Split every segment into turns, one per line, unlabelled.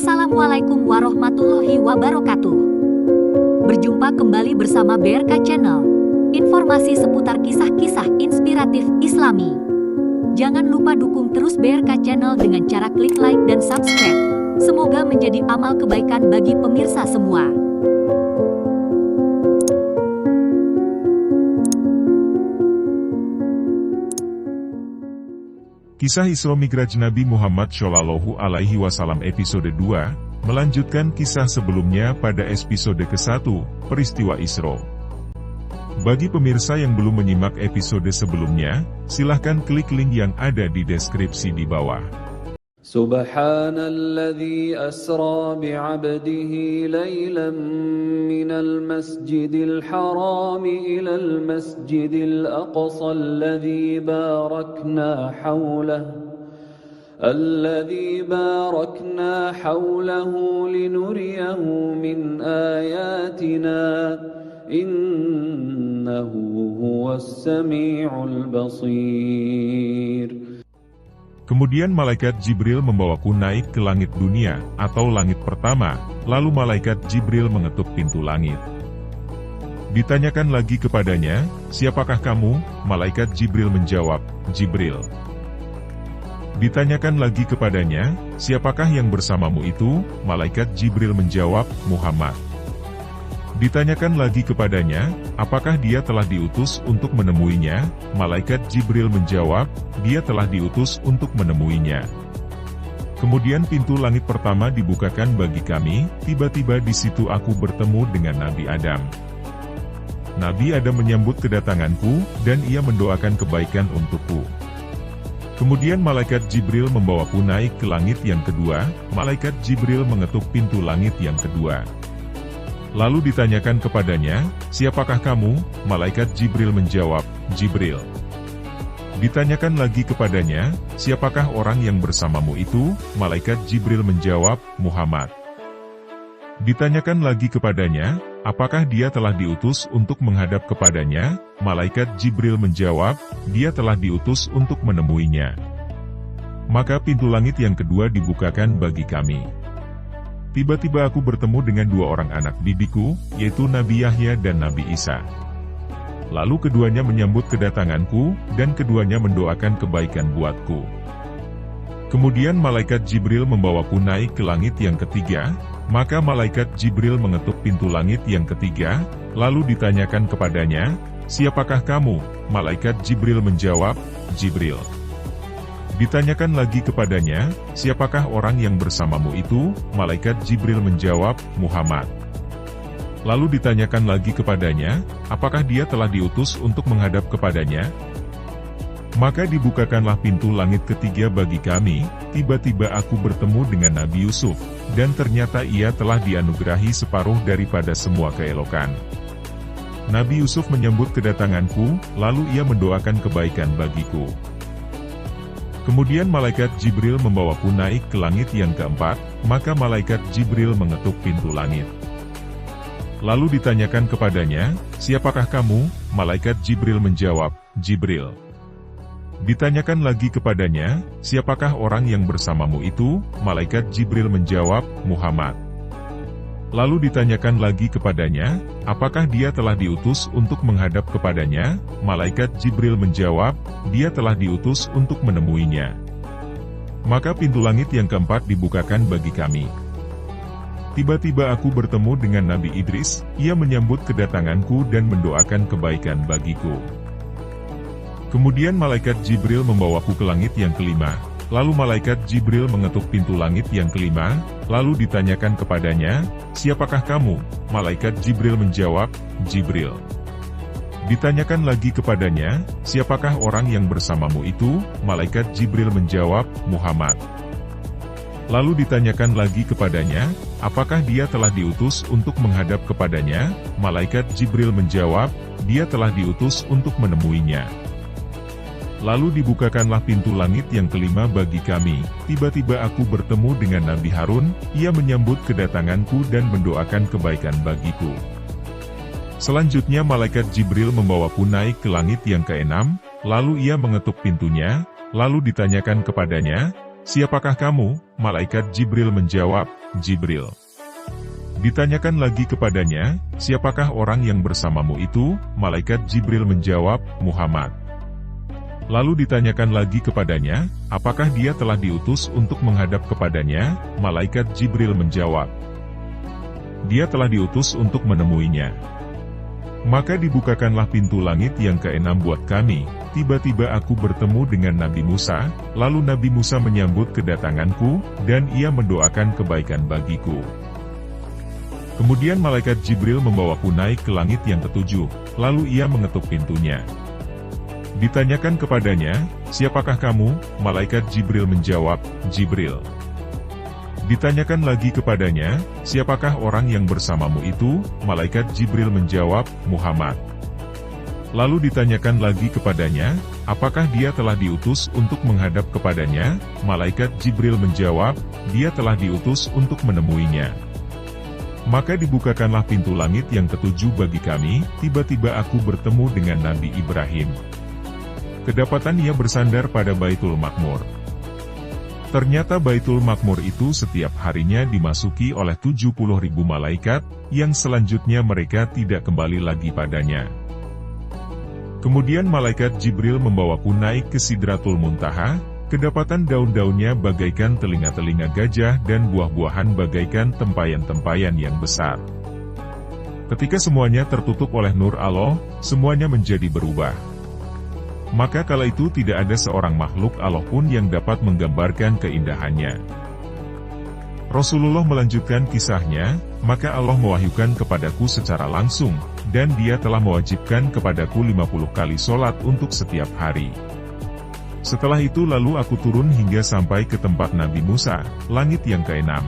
Assalamualaikum warahmatullahi wabarakatuh. Berjumpa kembali bersama BRK Channel. Informasi seputar kisah-kisah inspiratif Islami. Jangan lupa dukung terus BRK Channel dengan cara klik like dan subscribe. Semoga menjadi amal kebaikan bagi pemirsa semua.
Kisah Isra Mi'raj Nabi Muhammad Shallallahu Alaihi Wasallam episode 2, melanjutkan kisah sebelumnya pada episode ke-1, peristiwa Isra. Bagi pemirsa yang belum menyimak episode sebelumnya, silahkan klik link yang ada di deskripsi di bawah.
Subhanalladzi asra bi'abdihi laylan minal masjidil haram ilal masjidil aqsa alladzi barakna hawlahu linuriyahu min ayatina innahu huwas sami'ul basir.
Kemudian malaikat Jibril membawaku naik ke langit dunia, atau langit pertama, lalu malaikat Jibril mengetuk pintu langit. Ditanyakan lagi kepadanya, siapakah kamu? Malaikat Jibril menjawab, Jibril. Ditanyakan lagi kepadanya, siapakah yang bersamamu itu? Malaikat Jibril menjawab, Muhammad. Ditanyakan lagi kepadanya, apakah dia telah diutus untuk menemuinya? Malaikat Jibril menjawab, dia telah diutus untuk menemuinya. Kemudian pintu langit pertama dibukakan bagi kami, tiba-tiba di situ aku bertemu dengan Nabi Adam. Nabi Adam menyambut kedatanganku, dan ia mendoakan kebaikan untukku. Kemudian malaikat Jibril membawaku naik ke langit yang kedua, malaikat Jibril mengetuk pintu langit yang kedua. Lalu ditanyakan kepadanya, siapakah kamu? Malaikat Jibril menjawab, Jibril. Ditanyakan lagi kepadanya, siapakah orang yang bersamamu itu? Malaikat Jibril menjawab, Muhammad. Ditanyakan lagi kepadanya, apakah dia telah diutus untuk menghadap kepadanya? Malaikat Jibril menjawab, dia telah diutus untuk menemuinya. Maka pintu langit yang kedua dibukakan bagi kami. Tiba-tiba aku bertemu dengan dua orang anak bibiku, yaitu Nabi Yahya dan Nabi Isa. Lalu keduanya menyambut kedatanganku, dan keduanya mendoakan kebaikan buatku. Kemudian malaikat Jibril membawaku naik ke langit yang ketiga, maka malaikat Jibril mengetuk pintu langit yang ketiga, lalu ditanyakan kepadanya, siapakah kamu? Malaikat Jibril menjawab, Jibril. Ditanyakan lagi kepadanya, siapakah orang yang bersamamu itu? Malaikat Jibril menjawab, Muhammad. Lalu ditanyakan lagi kepadanya, apakah dia telah diutus untuk menghadap kepadanya? Maka dibukakanlah pintu langit ketiga bagi kami, tiba-tiba aku bertemu dengan Nabi Yusuf, dan ternyata ia telah dianugerahi separuh daripada semua keelokan. Nabi Yusuf menyambut kedatanganku, lalu ia mendoakan kebaikan bagiku. Kemudian malaikat Jibril membawaku naik ke langit yang keempat, maka malaikat Jibril mengetuk pintu langit. Lalu ditanyakan kepadanya, siapakah kamu? Malaikat Jibril menjawab, Jibril. Ditanyakan lagi kepadanya, siapakah orang yang bersamamu itu? Malaikat Jibril menjawab, Muhammad. Lalu ditanyakan lagi kepadanya, apakah dia telah diutus untuk menghadap kepadanya? Malaikat Jibril menjawab, dia telah diutus untuk menemuinya. Maka pintu langit yang keempat dibukakan bagi kami. Tiba-tiba aku bertemu dengan Nabi Idris, ia menyambut kedatanganku dan mendoakan kebaikan bagiku. Kemudian malaikat Jibril membawaku ke langit yang kelima. Lalu malaikat Jibril mengetuk pintu langit yang kelima, lalu ditanyakan kepadanya, siapakah kamu? Malaikat Jibril menjawab, Jibril. Ditanyakan lagi kepadanya, siapakah orang yang bersamamu itu? Malaikat Jibril menjawab, Muhammad. Lalu ditanyakan lagi kepadanya, apakah dia telah diutus untuk menghadap kepadanya? Malaikat Jibril menjawab, dia telah diutus untuk menemuinya. Lalu dibukakanlah pintu langit yang kelima bagi kami, tiba-tiba aku bertemu dengan Nabi Harun, ia menyambut kedatanganku dan mendoakan kebaikan bagiku. Selanjutnya malaikat Jibril membawaku naik ke langit yang keenam, lalu ia mengetuk pintunya, lalu ditanyakan kepadanya, siapakah kamu? Malaikat Jibril menjawab, Jibril. Ditanyakan lagi kepadanya, siapakah orang yang bersamamu itu? Malaikat Jibril menjawab, Muhammad. Lalu ditanyakan lagi kepadanya, apakah dia telah diutus untuk menghadap kepadanya? Malaikat Jibril menjawab, dia telah diutus untuk menemuinya. Maka dibukakanlah pintu langit yang keenam buat kami. Tiba-tiba aku bertemu dengan Nabi Musa, lalu Nabi Musa menyambut kedatanganku, dan ia mendoakan kebaikan bagiku. Kemudian malaikat Jibril membawaku naik ke langit yang ketujuh, lalu ia mengetuk pintunya. Ditanyakan kepadanya, siapakah kamu? Malaikat Jibril menjawab, Jibril. Ditanyakan lagi kepadanya, siapakah orang yang bersamamu itu? Malaikat Jibril menjawab, Muhammad. Lalu ditanyakan lagi kepadanya, apakah dia telah diutus untuk menghadap kepadanya? Malaikat Jibril menjawab, dia telah diutus untuk menemuinya. Maka dibukakanlah pintu langit yang ketujuh bagi kami, tiba-tiba aku bertemu dengan Nabi Ibrahim. Kedapatan ia bersandar pada Baitul Makmur. Ternyata Baitul Makmur itu setiap harinya dimasuki oleh 70.000 malaikat, yang selanjutnya mereka tidak kembali lagi padanya. Kemudian malaikat Jibril membawaku naik ke Sidratul Muntaha, kedapatan daun-daunnya bagaikan telinga-telinga gajah dan buah-buahan bagaikan tempayan-tempayan yang besar. Ketika semuanya tertutup oleh nur Allah, semuanya menjadi berubah. Maka kala itu tidak ada seorang makhluk Allah pun yang dapat menggambarkan keindahannya. Rasulullah melanjutkan kisahnya, maka Allah mewahyukan kepadaku secara langsung, dan dia telah mewajibkan kepadaku 50 kali sholat untuk setiap hari. Setelah itu lalu aku turun hingga sampai ke tempat Nabi Musa, langit yang keenam.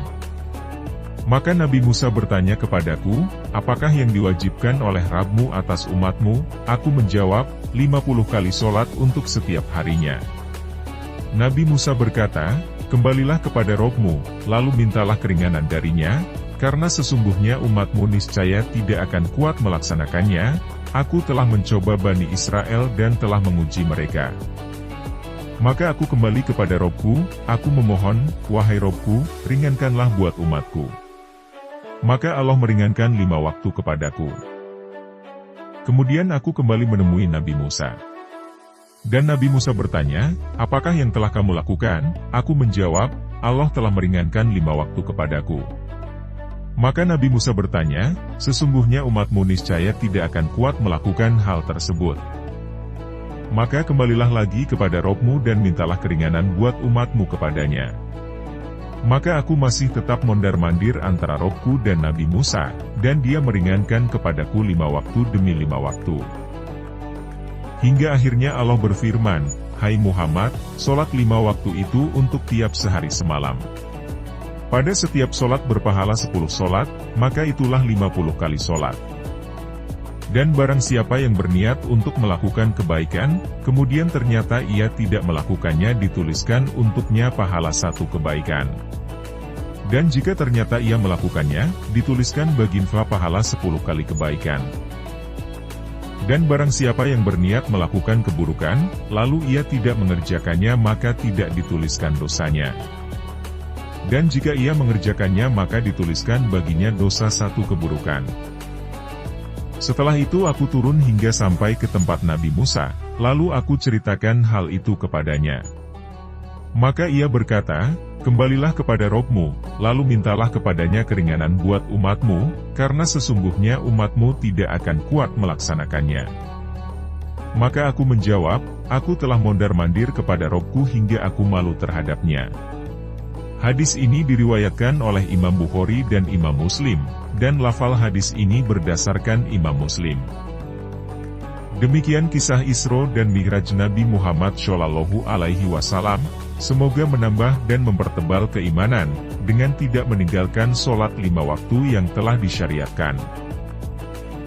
Maka Nabi Musa bertanya kepadaku, apakah yang diwajibkan oleh Rabbmu atas umatmu? Aku menjawab, 50 kali sholat untuk setiap harinya. Nabi Musa berkata, kembalilah kepada Rabbmu, lalu mintalah keringanan darinya, karena sesungguhnya umatmu niscaya tidak akan kuat melaksanakannya. Aku telah mencoba Bani Israel dan telah menguji mereka. Maka aku kembali kepada Rabbku, aku memohon, wahai Rabbku, ringankanlah buat umatku. Maka Allah meringankan 5 waktu kepadaku. Kemudian aku kembali menemui Nabi Musa. Dan Nabi Musa bertanya, apakah yang telah kamu lakukan? Aku menjawab, Allah telah meringankan 5 waktu kepadaku. Maka Nabi Musa bertanya, sesungguhnya umatmu niscaya tidak akan kuat melakukan hal tersebut. Maka kembalilah lagi kepada Rabbmu dan mintalah keringanan buat umatmu kepadanya. Maka aku masih tetap mondar-mandir antara Rabbku dan Nabi Musa, dan dia meringankan kepadaku 5 waktu demi 5 waktu. Hingga akhirnya Allah berfirman, hai Muhammad, sholat 5 waktu itu untuk tiap sehari semalam. Pada setiap sholat berpahala 10 sholat, maka itulah 50 kali sholat. Dan barang siapa yang berniat untuk melakukan kebaikan, kemudian ternyata ia tidak melakukannya, dituliskan untuknya pahala 1 kebaikan. Dan jika ternyata ia melakukannya, dituliskan baginda pahala 10 kali kebaikan. Dan barang siapa yang berniat melakukan keburukan, lalu ia tidak mengerjakannya, maka tidak dituliskan dosanya. Dan jika ia mengerjakannya, maka dituliskan baginya dosa 1 keburukan. Setelah itu aku turun hingga sampai ke tempat Nabi Musa, lalu aku ceritakan hal itu kepadanya. Maka ia berkata, kembalilah kepada Rabbmu, lalu mintalah kepadanya keringanan buat umatmu, karena sesungguhnya umatmu tidak akan kuat melaksanakannya. Maka aku menjawab, aku telah mondar-mandir kepada Rabbku hingga aku malu terhadapnya. Hadis ini diriwayatkan oleh Imam Bukhari dan Imam Muslim, dan lafal hadis ini berdasarkan Imam Muslim. Demikian kisah Isra dan Mi'raj Nabi Muhammad Shallallahu Alaihi Wasallam. Semoga menambah dan mempertebal keimanan, dengan tidak meninggalkan sholat 5 waktu yang telah disyariatkan.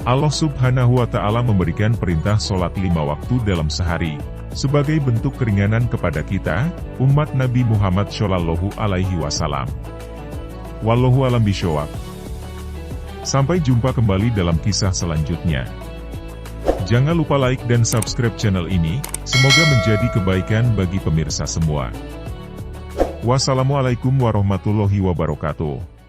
Allah Subhanahu wa Ta'ala memberikan perintah sholat 5 waktu dalam sehari, sebagai bentuk keringanan kepada kita, umat Nabi Muhammad Shallallahu Alaihi Wasallam. Wallahu a'lam bishawab. Sampai jumpa kembali dalam kisah selanjutnya. Jangan lupa like dan subscribe channel ini, semoga menjadi kebaikan bagi pemirsa semua. Wassalamualaikum warahmatullahi wabarakatuh.